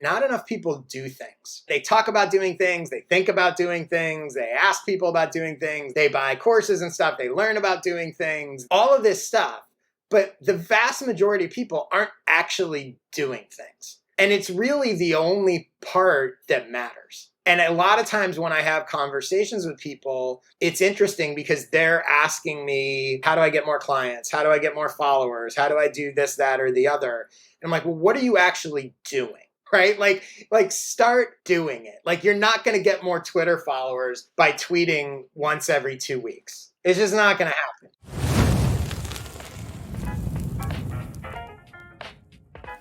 not enough people do things. They talk about doing things, they think about doing things, they ask people about doing things, they buy courses and stuff, they learn about doing things, all of this stuff. But the vast majority of people aren't actually doing things. And it's really the only part that matters. And a lot of times when I have conversations with people, it's interesting because they're asking me, how do I get more clients? How do I get more followers? How do I do this, that, or the other? And I'm like, well, what are you actually doing? Right? Like start doing it. Like you're not going to get more Twitter followers by tweeting once every 2 weeks. It's just not going to happen.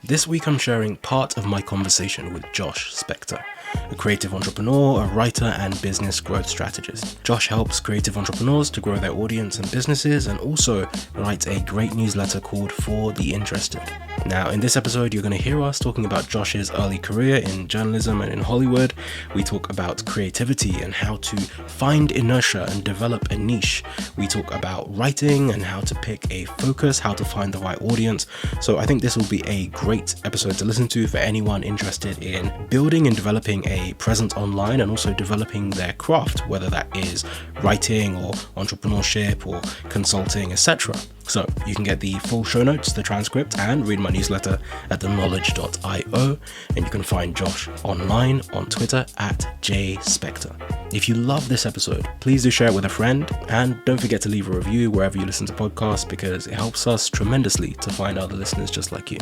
This week I'm sharing part of my conversation with Josh Spector, a creative entrepreneur, a writer, and business growth strategist. Josh helps creative entrepreneurs to grow their audience and businesses, and also writes a great newsletter called For the Interested. Now, in this episode, you're going to hear us talking about Josh's early career in journalism and in Hollywood. We talk about creativity and how to find inertia and develop a niche. We talk about writing and how to pick a focus, how to find the right audience. So I think this will be a great episode to listen to for anyone interested in building and developing a presence online and also developing their craft, whether that is writing or entrepreneurship or consulting, etc. So you can get the full show notes, the transcript, and read my newsletter at theknowledge.io, and you can find Josh online on Twitter at jspector. If you love this episode, please do share it with a friend, and don't forget to leave a review wherever you listen to podcasts because it helps us tremendously to find other listeners just like you.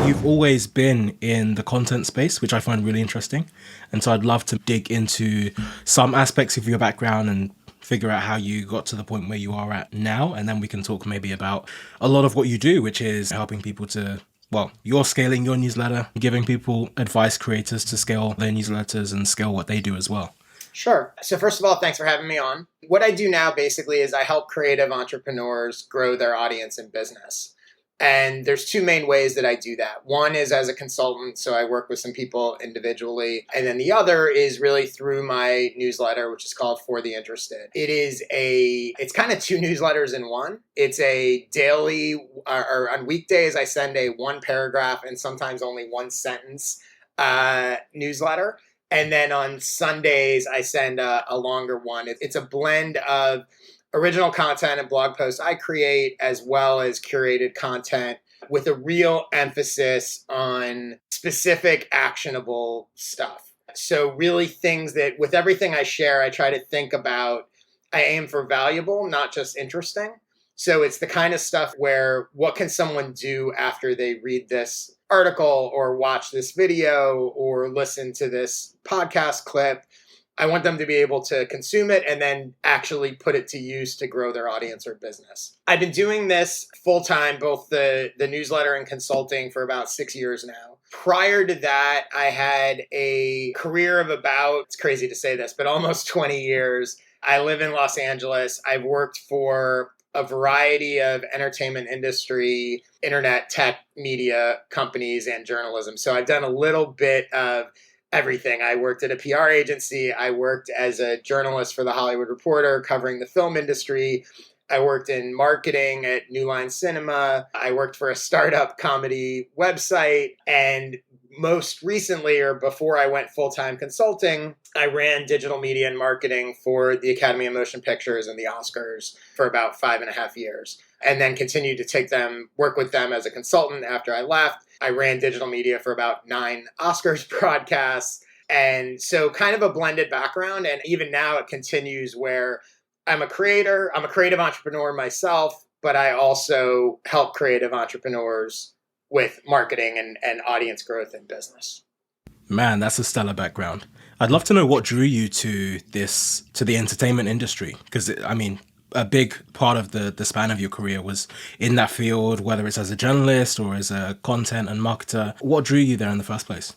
You've always been in the content space, which I find really interesting, and so I'd love to dig into some aspects of your background and figure out how you got to the point where you are at now, and then we can talk maybe about a lot of what you do, which is helping people to, well, you're scaling your newsletter, giving people advice, creators to scale their newsletters and scale what they do as well. Sure. So first of all, thanks for having me on. What I do now basically is I help creative entrepreneurs grow their audience and business. And there's two main ways that I do that. One is as a consultant, so I work with some people individually. And then the other is really through my newsletter, which is called For the Interested. It's kind of two newsletters in one. It's a daily, or on weekdays, I send a one paragraph and sometimes only one sentence newsletter. And then on Sundays, I send a longer one. It's a blend of original content and blog posts I create, as well as curated content with a real emphasis on specific actionable stuff. So really things that with everything I share, I try to think about, I aim for valuable, not just interesting. So it's the kind of stuff where what can someone do after they read this article or watch this video or listen to this podcast clip? I want them to be able to consume it and then actually put it to use to grow their audience or business. I've been doing this full-time, both the newsletter and consulting, for about 6 years now. Prior to that, I had a career of about, it's crazy to say this, but almost 20 years. I live in Los Angeles. I've worked for a variety of entertainment industry, internet, tech, media companies, and journalism. So I've done a little bit of everything. I worked at a PR agency. I worked as a journalist for The Hollywood Reporter covering the film industry. I worked in marketing at New Line Cinema. I worked for a startup comedy website. And most recently, or before I went full-time consulting, I ran digital media and marketing for the Academy of Motion Pictures and the Oscars for about 5.5 years. And then continued to work with them as a consultant after I left. I ran digital media for about 9 Oscars broadcasts. And so kind of a blended background. And even now it continues where I'm a creator, I'm a creative entrepreneur myself, but I also help creative entrepreneurs with marketing and audience growth in business. Man, that's a stellar background. I'd love to know what drew you to the entertainment industry, because I mean, a big part of the span of your career was in that field, whether it's as a journalist or as a content and marketer. What drew you there in the first place?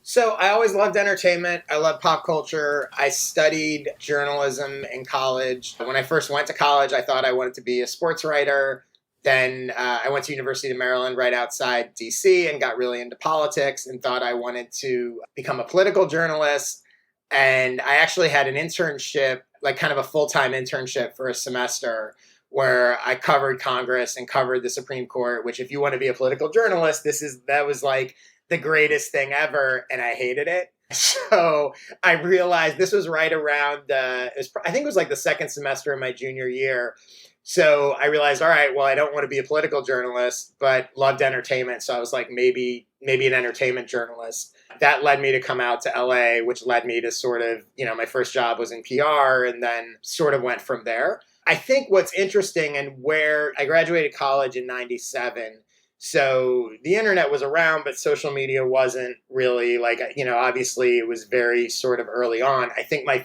So I always loved entertainment. I love pop culture. I studied journalism in college. When I first went to college, I thought I wanted to be a sports writer. Then I went to University of Maryland right outside DC and got really into politics and thought I wanted to become a political journalist. And I actually had an internship, like kind of a full-time internship for a semester where I covered Congress and covered the Supreme Court, which if you want to be a political journalist, that was like the greatest thing ever, and I hated it. So I realized this was right around, I think it was like the second semester of my junior year. So I realized, all right, well, I don't want to be a political journalist, but loved entertainment. So I was like, maybe an entertainment journalist. That led me to come out to LA, which led me to sort of, my first job was in PR, and then sort of went from there. I think what's interesting, and where I graduated college in 97, so the internet was around, but social media wasn't really like, obviously it was very sort of early on. I think the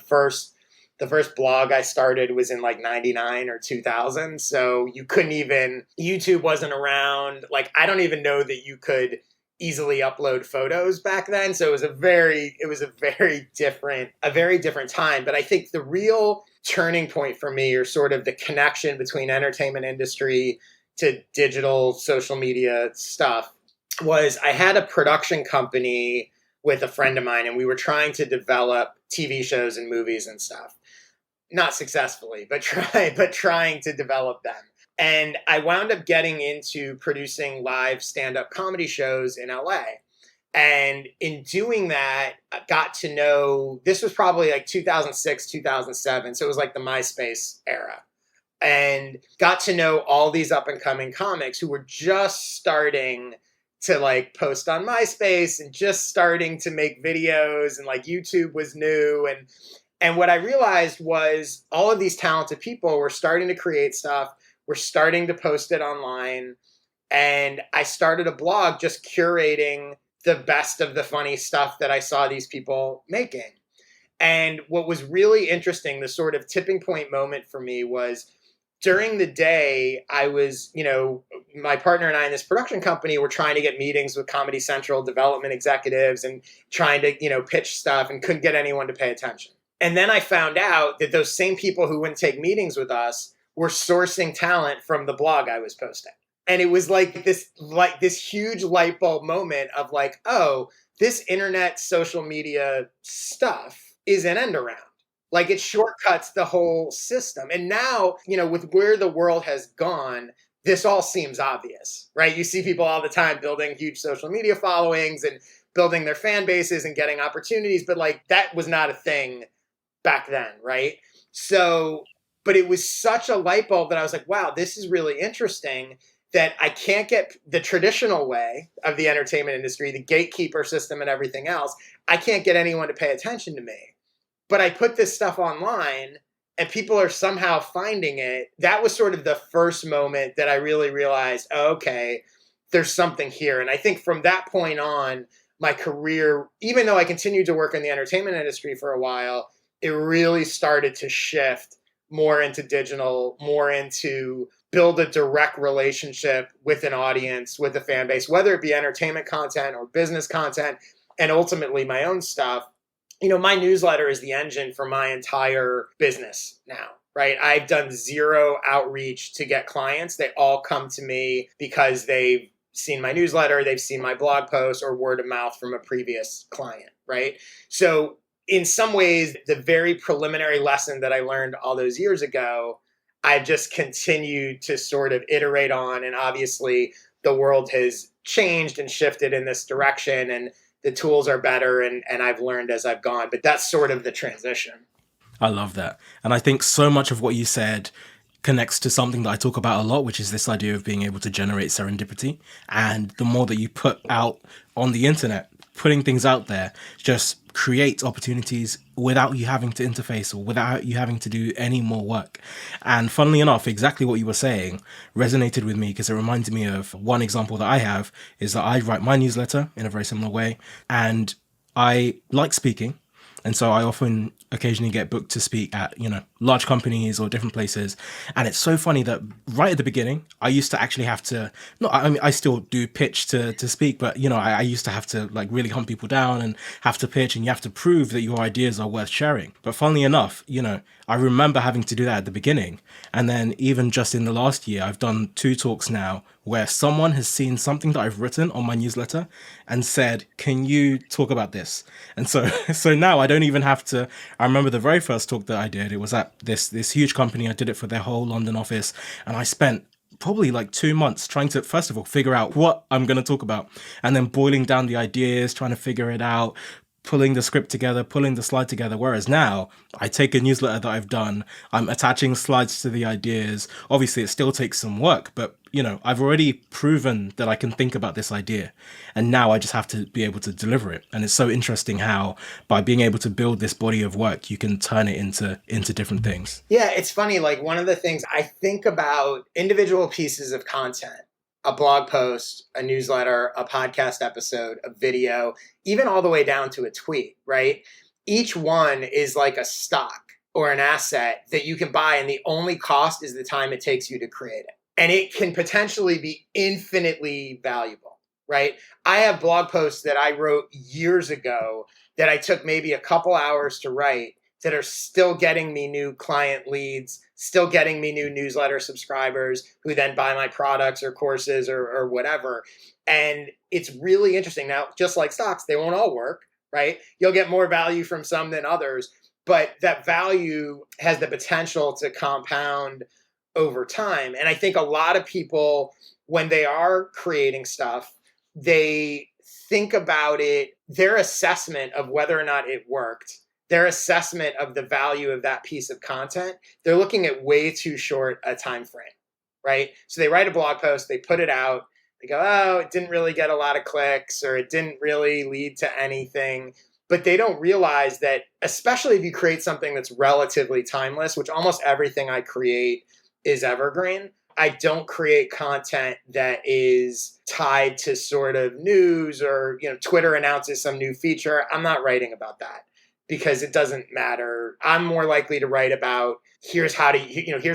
first blog I started was in like 99 or 2000. So YouTube wasn't around. Like, I don't even know that you could easily upload photos back then. So it was a very different time. But I think the real turning point for me, or sort of the connection between entertainment industry to digital social media stuff, was I had a production company with a friend of mine, and we were trying to develop TV shows and movies and stuff. Not successfully, but trying to develop them. And I wound up getting into producing live stand-up comedy shows in LA. And in doing that, I got to know, this was probably like 2006, 2007. So it was like the MySpace era. And got to know all these up and coming comics who were just starting to like post on MySpace and just starting to make videos, and like YouTube was new. And what I realized was all of these talented people were starting to create stuff, were starting to post it online. And I started a blog just curating the best of the funny stuff that I saw these people making. And what was really interesting, the sort of tipping point moment for me, was during the day, I was, my partner and I in this production company were trying to get meetings with Comedy Central development executives and trying to, pitch stuff, and couldn't get anyone to pay attention. And then I found out that those same people who wouldn't take meetings with us were sourcing talent from the blog I was posting. And it was like this huge light bulb moment of like, oh, this internet social media stuff is an end around. Like, it shortcuts the whole system. And now, with where the world has gone, this all seems obvious, right? You see people all the time building huge social media followings and building their fan bases and getting opportunities. But like, that was not a thing back then, right? So, but it was such a light bulb that I was like, wow, this is really interesting, that I can't get the traditional way of the entertainment industry, the gatekeeper system and everything else. I can't get anyone to pay attention to me. But I put this stuff online and people are somehow finding it. That was sort of the first moment that I really realized, oh, okay, there's something here. And I think from that point on, my career, even though I continued to work in the entertainment industry for a while, it really started to shift more into digital, more into build a direct relationship with an audience, with a fan base, whether it be entertainment content or business content, and ultimately my own stuff. My newsletter is the engine for my entire business now, right? I've done zero outreach to get clients. They all come to me because they've seen my newsletter, they've seen my blog post, or word of mouth from a previous client, right? So in some ways, the very preliminary lesson that I learned all those years ago, I've just continued to sort of iterate on. And obviously, the world has changed and shifted in this direction, and the tools are better, and I've learned as I've gone. But that's sort of the transition. I love that. And I think so much of what you said connects to something that I talk about a lot, which is this idea of being able to generate serendipity. And the more that you put out on the internet, putting things out there just creates opportunities without you having to interface or without you having to do any more work. And funnily enough, exactly what you were saying resonated with me, because it reminded me of one example that I have is that I write my newsletter in a very similar way, and I like speaking. And so I often occasionally get booked to speak at, large companies or different places. And it's so funny that right at the beginning, I used to actually have to, I still do pitch to speak, but, I used to have to like really hunt people down and have to pitch, and you have to prove that your ideas are worth sharing. But funnily enough, I remember having to do that at the beginning. And then even just in the last year, I've done 2 talks now where someone has seen something that I've written on my newsletter and said, can you talk about this? And so now I don't even have to. I remember the very first talk that I did, it was at at this huge company. I did it for their whole London office, and I spent probably like 2 months trying to, first of all, figure out what I'm going to talk about, and then boiling down the ideas, trying to figure it out, pulling the script together, pulling the slide together. Whereas now I take a newsletter that I've done, I'm attaching slides to the ideas. Obviously it still takes some work, but I've already proven that I can think about this idea, and now I just have to be able to deliver it. And it's so interesting how by being able to build this body of work, you can turn it into different things. Yeah, it's funny. Like, one of the things I think about, individual pieces of content, a blog post, a newsletter, a podcast episode, a video, even all the way down to a tweet, right? Each one is like a stock or an asset that you can buy, and the only cost is the time it takes you to create it. And it can potentially be infinitely valuable, right? I have blog posts that I wrote years ago that I took maybe a couple hours to write that are still getting me new client leads, still getting me new newsletter subscribers who then buy my products or courses or whatever. And it's really interesting. Now, just like stocks, they won't all work, right? You'll get more value from some than others, but that value has the potential to compound over time. And I think a lot of people, when they are creating stuff, they think about it, their assessment of whether or not it worked, their assessment of the value of that piece of content, they're looking at way too short a time frame, right? So they write a blog post, they put it out, they go, oh, it didn't really get a lot of clicks, or it didn't really lead to anything. But they don't realize that, especially if you create something that's relatively timeless, which almost everything I create is evergreen. I don't create content that is tied to sort of news or, Twitter announces some new feature. I'm not writing about that because it doesn't matter. I'm more likely to write about here's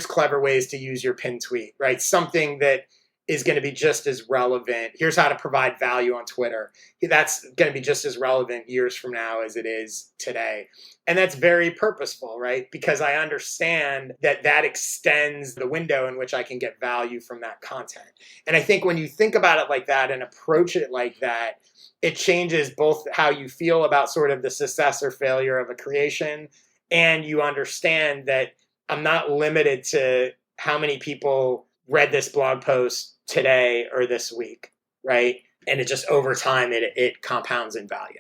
clever ways to use your pinned tweet, right? Something that is going to be just as relevant. Here's how to provide value on Twitter. That's going to be just as relevant years from now as it is today. And that's very purposeful, right? Because I understand that extends the window in which I can get value from that content. And I think when you think about it like that and approach it like that, it changes both how you feel about sort of the success or failure of a creation, and you understand that I'm not limited to how many people read this blog post today or this week, right? And it just, over time, it compounds in value.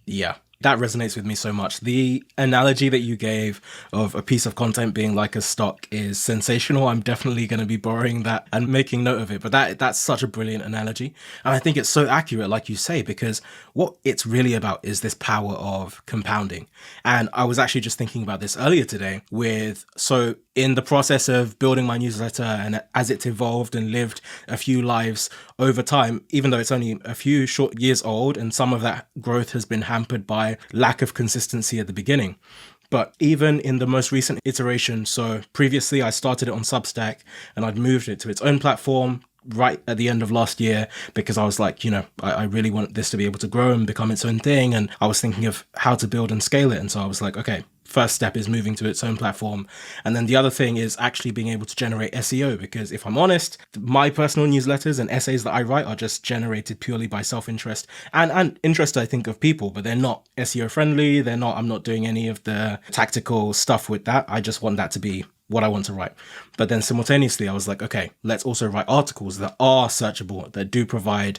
Yeah, that resonates with me so much. The analogy that you gave of a piece of content being like a stock is sensational. I'm definitely going to be borrowing that and making note of it. But that's such a brilliant analogy. And I think it's so accurate, like you say, because what it's really about is this power of compounding. And I was actually just thinking about this earlier today so in the process of building my newsletter, and as it's evolved and lived a few lives over time, even though it's only a few short years old, and some of that growth has been hampered by lack of consistency at the beginning. But even in the most recent iteration, so previously I started it on Substack and I'd moved it to its own platform right at the end of last year because I was like, I really want this to be able to grow and become its own thing. And I was thinking of how to build and scale it. And so I was like, okay, first step is moving to its own platform. And then the other thing is actually being able to generate SEO, because if I'm honest, my personal newsletters and essays that I write are just generated purely by self-interest and interest, I think, of people, but they're not SEO friendly. I'm not doing any of the tactical stuff with that. I just want that to be what I want to write. But then simultaneously, I was like, okay, let's also write articles that are searchable, that do provide,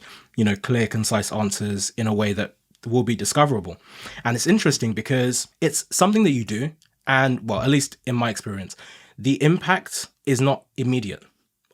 clear, concise answers in a way that will be discoverable. And it's interesting because it's something that you do, and well, at least in my experience, the impact is not immediate.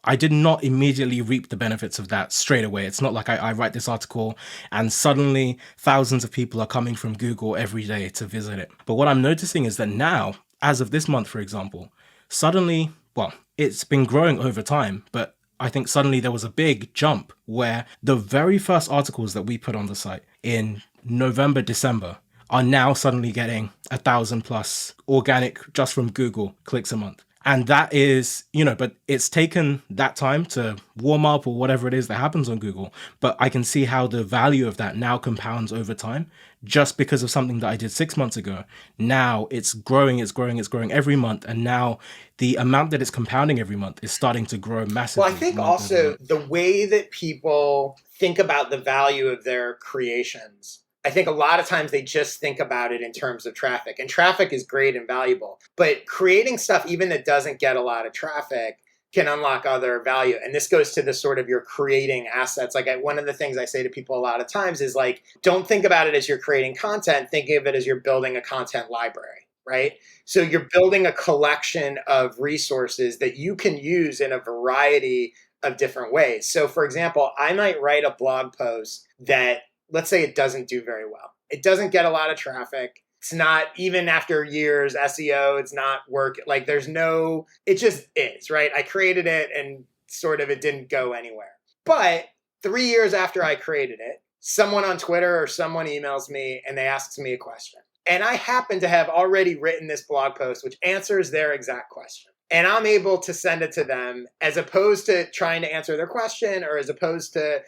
I did not immediately reap the benefits of that straight away. It's not like I write this article and suddenly thousands of people are coming from Google every day to visit it. But what I'm noticing is that now, as of this month, for example, suddenly, well, it's been growing over time, but I think suddenly there was a big jump where the very first articles that we put on the site in November, December are now suddenly getting 1,000+ organic just from Google clicks a month. And that is, but it's taken that time to warm up or whatever it is that happens on Google. But I can see how the value of that now compounds over time just because of something that I did 6 months ago. Now it's growing every month. And now the amount that it's compounding every month is starting to grow massively. Well, I think also the way that people think about the value of their creations I think a lot of times they just think about it in terms of traffic, and traffic is great and valuable, but creating stuff even that doesn't get a lot of traffic can unlock other value. And this goes to the sort of you're creating assets. Like one of the things I say to people a lot of times is like, don't think about it as you're creating content, think of it as you're building a content library, right? So you're building a collection of resources that you can use in a variety of different ways. So for example, I might write a blog post that, let's say it doesn't do very well. It doesn't get a lot of traffic. It's not, even after years, SEO, it's not work. Like it just is, right? I created it and sort of it didn't go anywhere. But 3 years after I created it, someone on Twitter or someone emails me and they asks me a question. And I happen to have already written this blog post, which answers their exact question. And I'm able to send it to them as opposed to trying to answer their question or as opposed to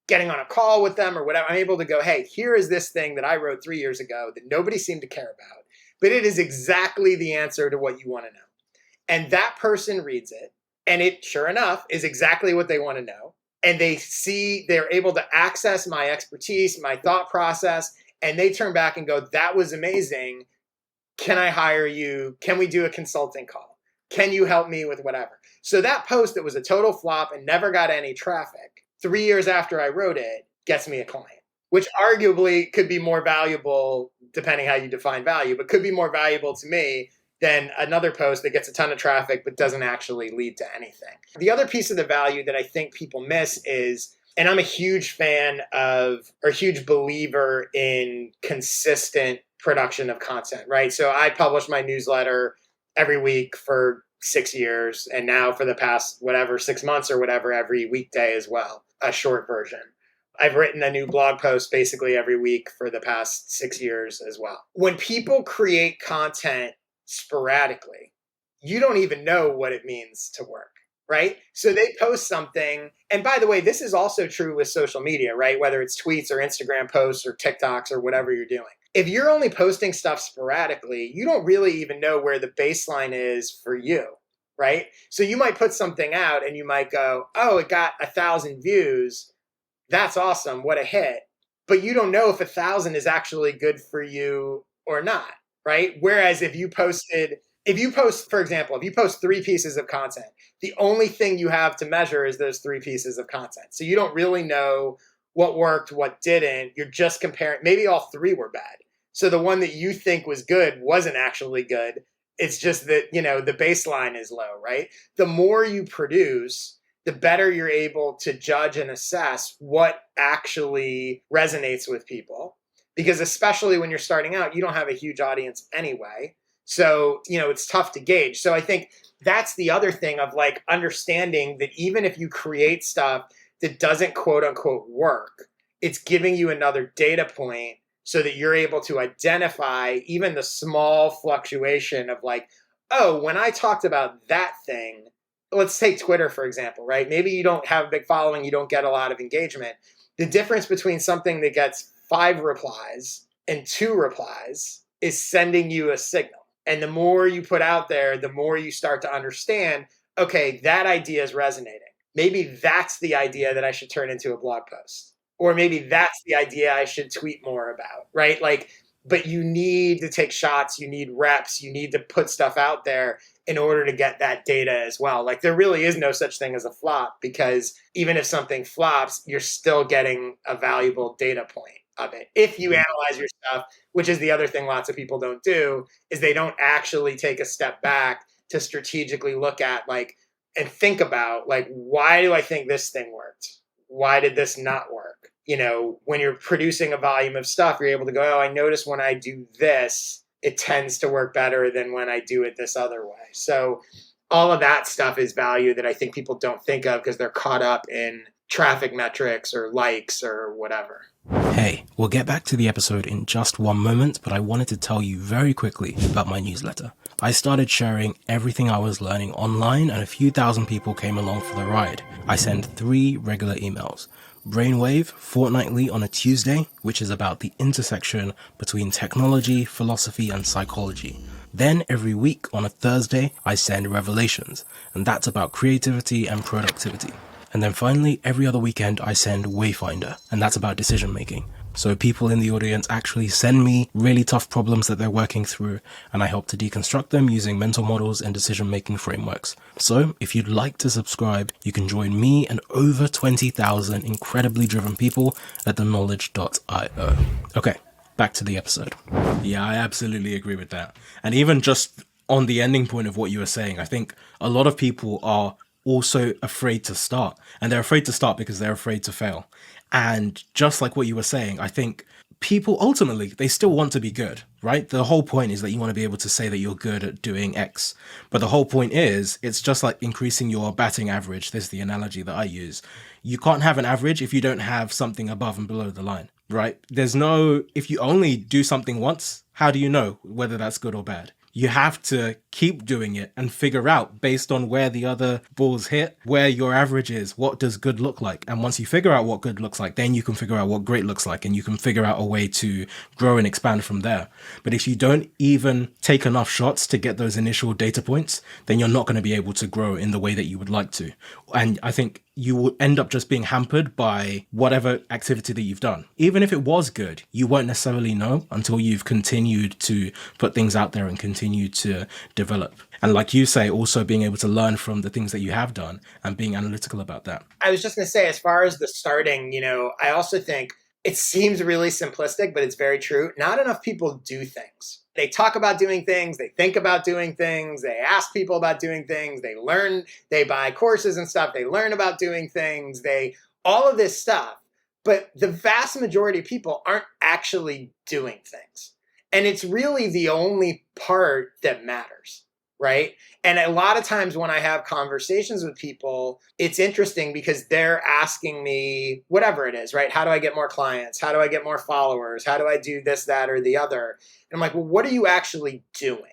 getting on a call with them or whatever. I'm able to go, hey, here is this thing that I wrote 3 years ago that nobody seemed to care about, but it is exactly the answer to what you want to know. And that person reads it, and it, sure enough, is exactly what they want to know. And they're able to access my expertise, my thought process, and they turn back and go, that was amazing. Can I hire you? Can we do a consulting call? Can you help me with whatever? So that post that was a total flop and never got any traffic, 3 years after I wrote it, gets me a client, which arguably could be more valuable, depending how you define value, but could be more valuable to me than another post that gets a ton of traffic but doesn't actually lead to anything. The other piece of the value that I think people miss is, and I'm a huge fan of, or huge believer in, consistent production of content, right? So I publish my newsletter every week for 6 years, and now for the past 6 months or whatever, every weekday as well, a short version. I've written a new blog post basically every week for the past 6 years as well. When people create content sporadically, you don't even know what it means to work, right? So they post something, and by the way, this is also true with social media, right? Whether it's tweets or Instagram posts or TikToks or whatever you're doing. If you're only posting stuff sporadically, you don't really even know where the baseline is for you, right? So you might put something out and you might go, oh, it got 1,000 views. That's awesome. What a hit. But you don't know if 1,000 is actually good for you or not, right? Whereas if you post, for example, if you post 3 pieces of content, the only thing you have to measure is those 3 pieces of content. So you don't really know what worked, what didn't. You're just comparing. Maybe all 3 were bad. So the one that you think was good wasn't actually good. It's just that, the baseline is low, right? The more you produce, the better you're able to judge and assess what actually resonates with people. Because especially when you're starting out, you don't have a huge audience anyway. So, it's tough to gauge. So I think that's the other thing of like understanding that even if you create stuff that doesn't quote unquote work, it's giving you another data point so that you're able to identify even the small fluctuation of like, oh, when I talked about that thing, let's take Twitter, for example, right? Maybe you don't have a big following, you don't get a lot of engagement. The difference between something that gets 5 replies and 2 replies is sending you a signal. And the more you put out there, the more you start to understand, okay, that idea is resonating. Maybe that's the idea that I should turn into a blog post. Or maybe that's the idea I should tweet more about, right? But you need to take shots, you need reps, you need to put stuff out there in order to get that data as well. Like there really is no such thing as a flop, because even if something flops, you're still getting a valuable data point of it. If you analyze your stuff, which is the other thing lots of people don't do, is they don't actually take a step back to strategically look at and think about why do I think this thing worked? Why did this not work? When you're producing a volume of stuff, you're able to go, oh, I notice when I do this, it tends to work better than when I do it this other way. So all of that stuff is value that I think people don't think of because they're caught up in traffic metrics or likes or whatever. Hey, we'll get back to the episode in just one moment, but I wanted to tell you very quickly about my newsletter. I started sharing everything I was learning online, and a few thousand people came along for the ride. I send 3 regular emails. Brainwave, fortnightly on a Tuesday, which is about the intersection between technology, philosophy, and psychology. Then every week on a Thursday, I send Revelations, and that's about creativity and productivity. And then finally, every other weekend, I send Wayfinder, and that's about decision making. So people in the audience actually send me really tough problems that they're working through, and I help to deconstruct them using mental models and decision-making frameworks. So if you'd like to subscribe, you can join me and over 20,000 incredibly driven people at theknowledge.io. Okay, back to the episode. Yeah, I absolutely agree with that. And even just on the ending point of what you were saying, I think a lot of people are also afraid to start. And they're afraid to start because they're afraid to fail. And just like what you were saying, I think people ultimately, they still want to be good, right? The whole point is that you want to be able to say that you're good at doing X. But the whole point is, it's just like increasing your batting average. This is the analogy that I use. You can't have an average if you don't have something above and below the line, right? There's no, if you only do something once, how do you know whether that's good or bad? You have to keep doing it and figure out, based on where the other balls hit, where your average is, what does good look like. And once you figure out what good looks like, then you can figure out what great looks like, and you can figure out a way to grow and expand from there. But if you don't even take enough shots to get those initial data points, then you're not going to be able to grow in the way that you would like to. And I think you will end up just being hampered by whatever activity that you've done. Even if it was good, you won't necessarily know until you've continued to put things out there and continue to develop. And like you say, also being able to learn from the things that you have done and being analytical about that. I was just going to say, as far as the starting, I also think it seems really simplistic, but it's very true. Not enough people do things. They talk about doing things, they think about doing things, they ask people about doing things, they learn, they buy courses and stuff, they learn about doing things, all of this stuff. But the vast majority of people aren't actually doing things. And it's really the only part that matters, right? And a lot of times when I have conversations with people, it's interesting because they're asking me whatever it is, right? How do I get more clients? How do I get more followers? How do I do this, that, or the other? And I'm like, well, what are you actually doing?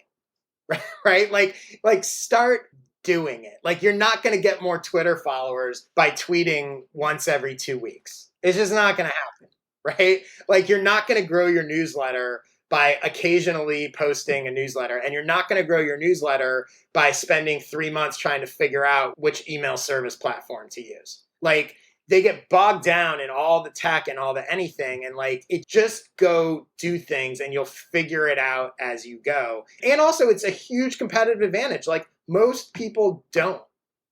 Right? Like start doing it. Like you're not going to get more Twitter followers by tweeting once every 2 weeks. It's just not going to happen, right? Like you're not going to grow your newsletter by occasionally posting a newsletter. And you're not going to grow your newsletter by spending 3 months trying to figure out which email service platform to use. Like they get bogged down in all the tech and all the anything. And like, it just go do things and you'll figure it out as you go. And also it's a huge competitive advantage. Like most people don't.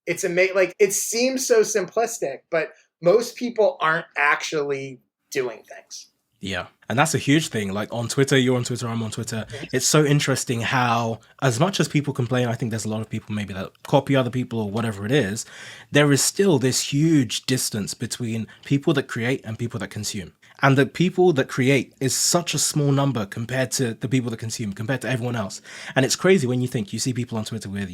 It's amazing. Like it seems so simplistic, but most people aren't actually doing things. Yeah. And that's a huge thing. Like on Twitter, you're on Twitter, I'm on Twitter. It's so interesting how, as much as people complain, I think there's a lot of people maybe that copy other people or whatever it is, there is still this huge distance between people that create and people that consume. And the people that create is such a small number compared to the people that consume, compared to everyone else. And it's crazy when you think you see people on Twitter with,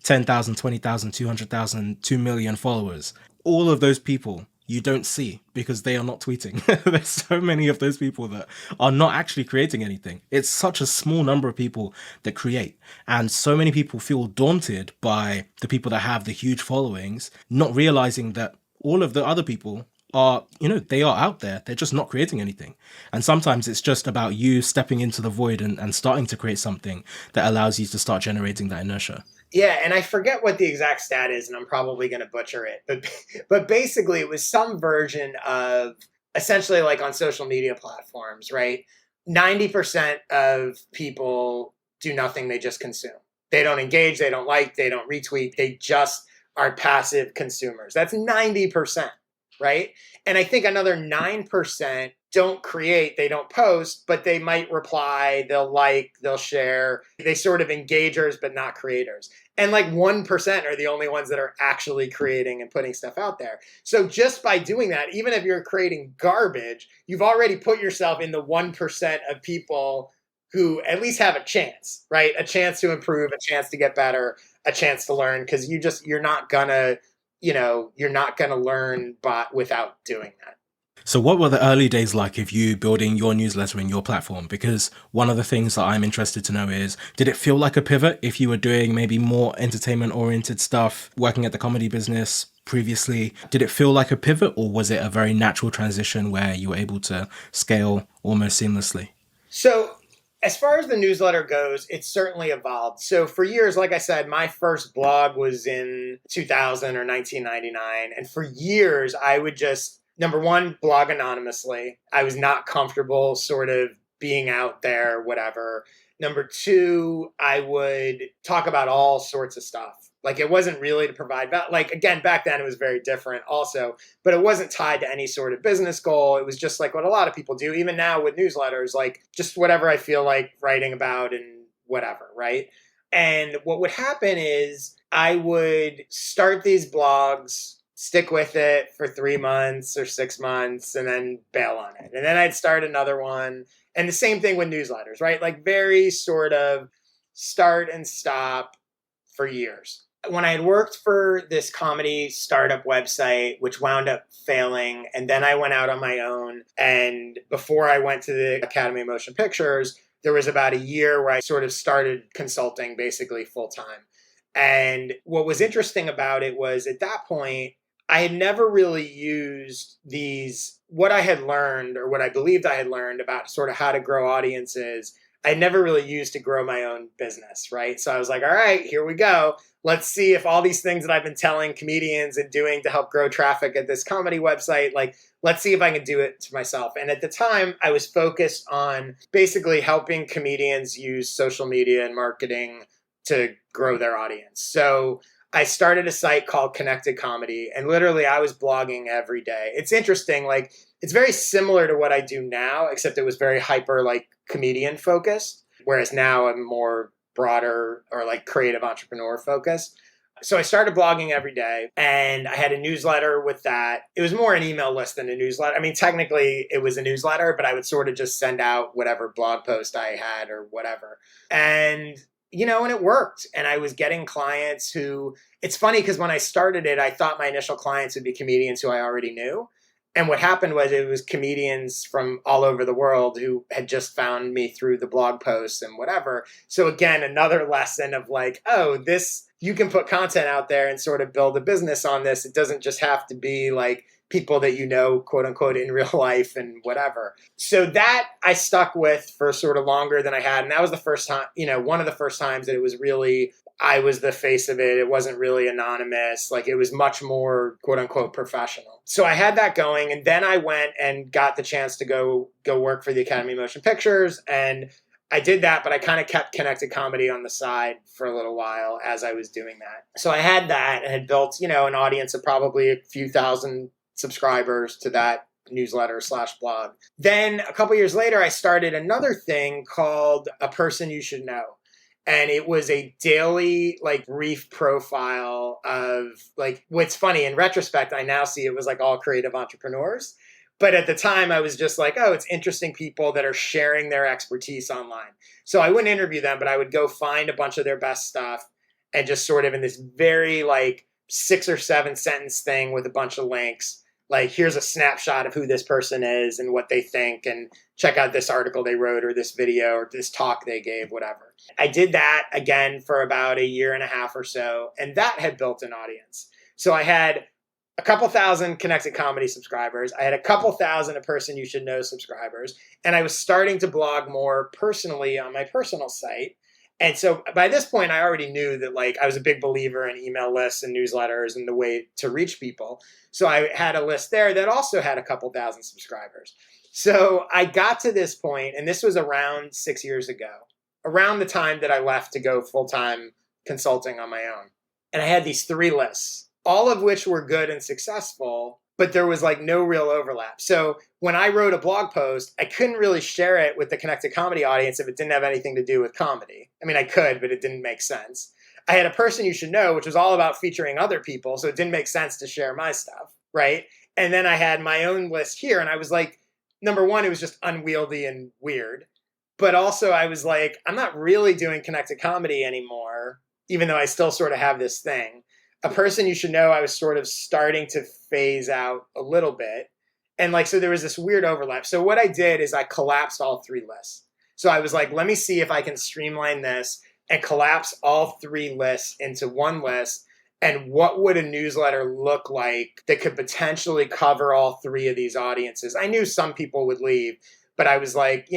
10,000, 20,000, 200,000, 2 million followers. All of those people you don't see because they are not tweeting. There's so many of those people that are not actually creating anything. It's such a small number of people that create. And so many people feel daunted by the people that have the huge followings, not realizing that all of the other people are, they are out there. They're just not creating anything. And sometimes it's just about you stepping into the void and starting to create something that allows you to start generating that inertia. Yeah, and I forget what the exact stat is, and I'm probably going to butcher it. But basically, it was some version of essentially like on social media platforms, right? 90% of people do nothing, they just consume. They don't engage, they don't like, they don't retweet, they just are passive consumers. That's 90%, right? And I think another 9% don't create, they don't post, but they might reply, they'll like, they'll share. They sort of engagers, but not creators. And like 1% are the only ones that are actually creating and putting stuff out there. So just by doing that, even if you're creating garbage, you've already put yourself in the 1% of people who at least have a chance, right? A chance to improve, a chance to get better, a chance to learn, because you're not gonna learn without doing that. So what were the early days like of you building your newsletter and your platform? Because one of the things that I'm interested to know is, did it feel like a pivot if you were doing maybe more entertainment oriented stuff, working at the comedy business previously? Did it feel like a pivot, or was it a very natural transition where you were able to scale almost seamlessly? So as far as the newsletter goes, it's certainly evolved. So for years, like I said, my first blog was in 2000 or 1999. And for years, I would just number one, blog anonymously. I was not comfortable sort of being out there, whatever. Number two, I would talk about all sorts of stuff. Like it wasn't really to provide value. Like again, back then it was very different also, but it wasn't tied to any sort of business goal. It was just like what a lot of people do, even now with newsletters, like just whatever I feel like writing about and whatever, right? And what would happen is I would start these blogs, stick with it for 3 months or 6 months, and then bail on it. And then I'd start another one. And the same thing with newsletters, right? Like very sort of start and stop for years. When I had worked for this comedy startup website, which wound up failing, and then I went out on my own. And before I went to the Academy of Motion Pictures, there was about a year where I sort of started consulting basically full time. And what was interesting about it was at that point, I had never really used what I had learned or what I believed I had learned about sort of how to grow audiences. I never really used to grow my own business, right? So I was like, all right, here we go. Let's see if all these things that I've been telling comedians and doing to help grow traffic at this comedy website, like, let's see if I can do it to myself. And at the time, I was focused on basically helping comedians use social media and marketing to grow their audience. So I started a site called Connected Comedy, and literally I was blogging every day. It's interesting, like it's very similar to what I do now, except it was very hyper like comedian focused, whereas now I'm more broader or like creative entrepreneur focused. So I started blogging every day, and I had a newsletter with that. It was more an email list than a newsletter. I mean, technically it was a newsletter, but I would sort of just send out whatever blog post I had or whatever. And and it worked. And I was getting clients who, it's funny because when I started it, I thought my initial clients would be comedians who I already knew. And what happened was it was comedians from all over the world who had just found me through the blog posts and whatever. So again, another lesson of like, oh, you can put content out there and sort of build a business on this. It doesn't just have to be like people that quote unquote, in real life and whatever. So that I stuck with for sort of longer than I had. And that was the first time, one of the first times that it was really, I was the face of it. It wasn't really anonymous. Like it was much more quote unquote professional. So I had that going. And then I went and got the chance to go work for the Academy of Motion Pictures. And I did that, but I kind of kept Connected Comedy on the side for a little while as I was doing that. So I had that and had built, an audience of probably a few thousand subscribers to that newsletter/blog. Then a couple years later, I started another thing called A Person You Should Know. And it was a daily, like, brief profile of, like, what's funny, in retrospect, I now see it was like all creative entrepreneurs. But at the time, I was just like, oh, it's interesting people that are sharing their expertise online. So I wouldn't interview them, but I would go find a bunch of their best stuff and just sort of in this very, like, 6 or 7 sentence thing with a bunch of links. Like, here's a snapshot of who this person is and what they think, and check out this article they wrote or this video or this talk they gave, whatever. I did that again for about a year and a half or so, and that had built an audience. So I had a couple thousand Connected Comedy subscribers. I had a couple thousand A Person You Should Know subscribers, and I was starting to blog more personally on my personal site. And so by this point, I already knew that like I was a big believer in email lists and newsletters and the way to reach people. So I had a list there that also had a couple thousand subscribers. So I got to this point, and this was around 6 years ago, around the time that I left to go full-time consulting on my own. And I had these 3 lists, all of which were good and successful, but there was like no real overlap. So when I wrote a blog post, I couldn't really share it with the Connected Comedy audience if it didn't have anything to do with comedy. I mean, I could, but it didn't make sense. I had A Person You Should Know, which was all about featuring other people, so it didn't make sense to share my stuff, right? And then I had my own list here, and I was like, number one, it was just unwieldy and weird. But also I was like, I'm not really doing Connected Comedy anymore, even though I still sort of have this thing. A Person You Should Know, I was sort of starting to phase out a little bit. And like, so there was this weird overlap. So what I did is I collapsed all 3 lists. So I was like, let me see if I can streamline this and collapse all 3 lists into one list. And what would a newsletter look like that could potentially cover all 3 of these audiences? I knew some people would leave, but I was like,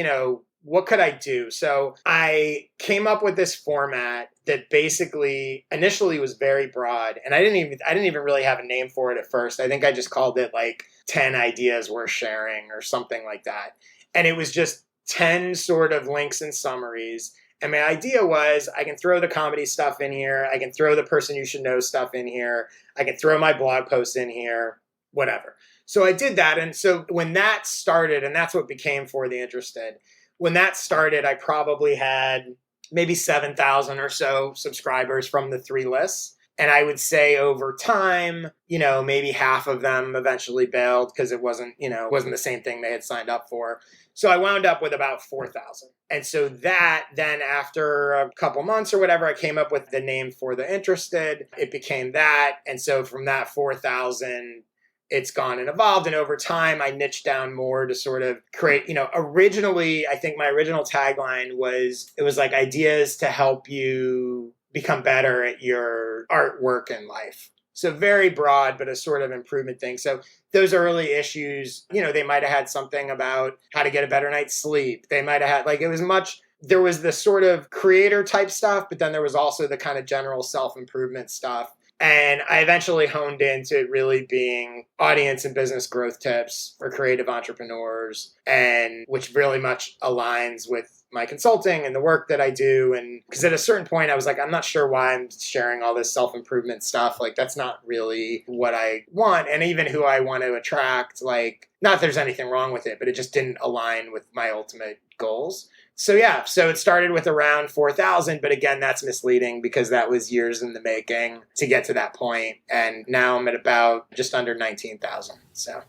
what could I do? So I came up with this format that basically initially was very broad, and I didn't even really have a name for it at first. I think I just called it like 10 ideas worth sharing or something like that. And it was just 10 sort of links and summaries. And my idea was I can throw the comedy stuff in here. I can throw the person you should know stuff in here. I can throw my blog posts in here, whatever. So I did that. And so when that started, and that's what became For the Interested, when that started, I probably had maybe 7,000 or so subscribers from the 3 lists. And I would say over time, maybe half of them eventually bailed because it wasn't the same thing they had signed up for. So I wound up with about 4,000. And so that then after a couple months or whatever, I came up with the name For the Interested. It became that. And so from that 4,000, it's gone and evolved. And over time, I niched down more to sort of create, originally, I think my original tagline was like ideas to help you become better at your artwork in life. So very broad, but a sort of improvement thing. So those early issues, they might have had something about how to get a better night's sleep. They might have had there was the sort of creator type stuff, but then there was also the kind of general self-improvement stuff. And I eventually honed into it really being audience and business growth tips for creative entrepreneurs, and which really much aligns with my consulting and the work that I do. And because at a certain point I was like, I'm not sure why I'm sharing all this self-improvement stuff. Like, that's not really what I want. And even who I want to attract, like, not that there's anything wrong with it, but it just didn't align with my ultimate goals. So yeah, so it started with around 4,000, but again, that's misleading because that was years in the making to get to that point. And now I'm at about just under 19,000. So.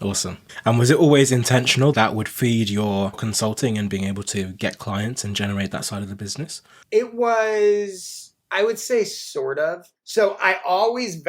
Awesome. And was it always intentional that would feed your consulting and being able to get clients and generate that side of the business? It was, I would say, sort of. So I always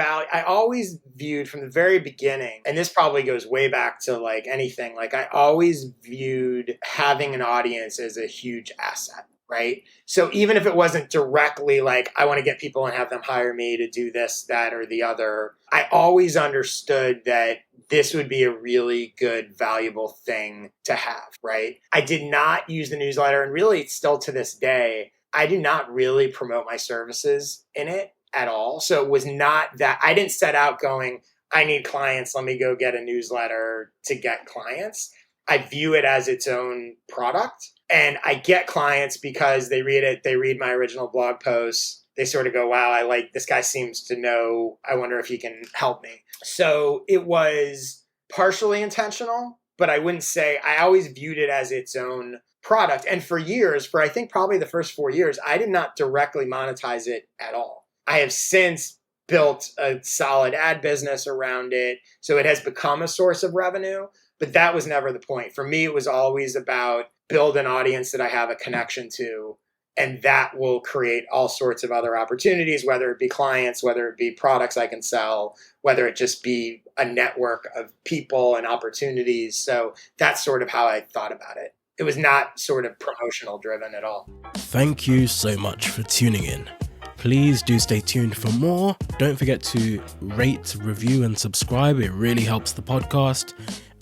viewed from the very beginning, and this probably goes way back to like anything, like I always viewed having an audience as a huge asset. Right. So even if it wasn't directly like, I want to get people and have them hire me to do this, that, or the other, I always understood that this would be a really good, valuable thing to have. Right. I did not use the newsletter, and really still to this day, I do not really promote my services in it at all. So it was not that I didn't set out going, I need clients, let me go get a newsletter to get clients. I view it as its own product. And I get clients because they read it, they read my original blog posts, they sort of go, wow, I like this guy, seems to know, I wonder if he can help me. So it was partially intentional, but I wouldn't say, I always viewed it as its own product. And for years, for I think probably the first 4 years, I did not directly monetize it at all. I have since built a solid ad business around it. So it has become a source of revenue, but that was never the point. For me, it was always about build an audience that I have a connection to, and that will create all sorts of other opportunities, whether it be clients, whether it be products I can sell, whether it just be a network of people and opportunities. So that's sort of how I thought about it. It was not sort of promotional driven at all. Thank you so much for tuning in. Please do stay tuned for more. Don't forget to rate, review, and subscribe. It really helps the podcast.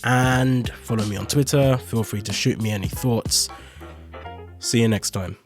And follow me on Twitter. Feel free to shoot me any thoughts. See you next time.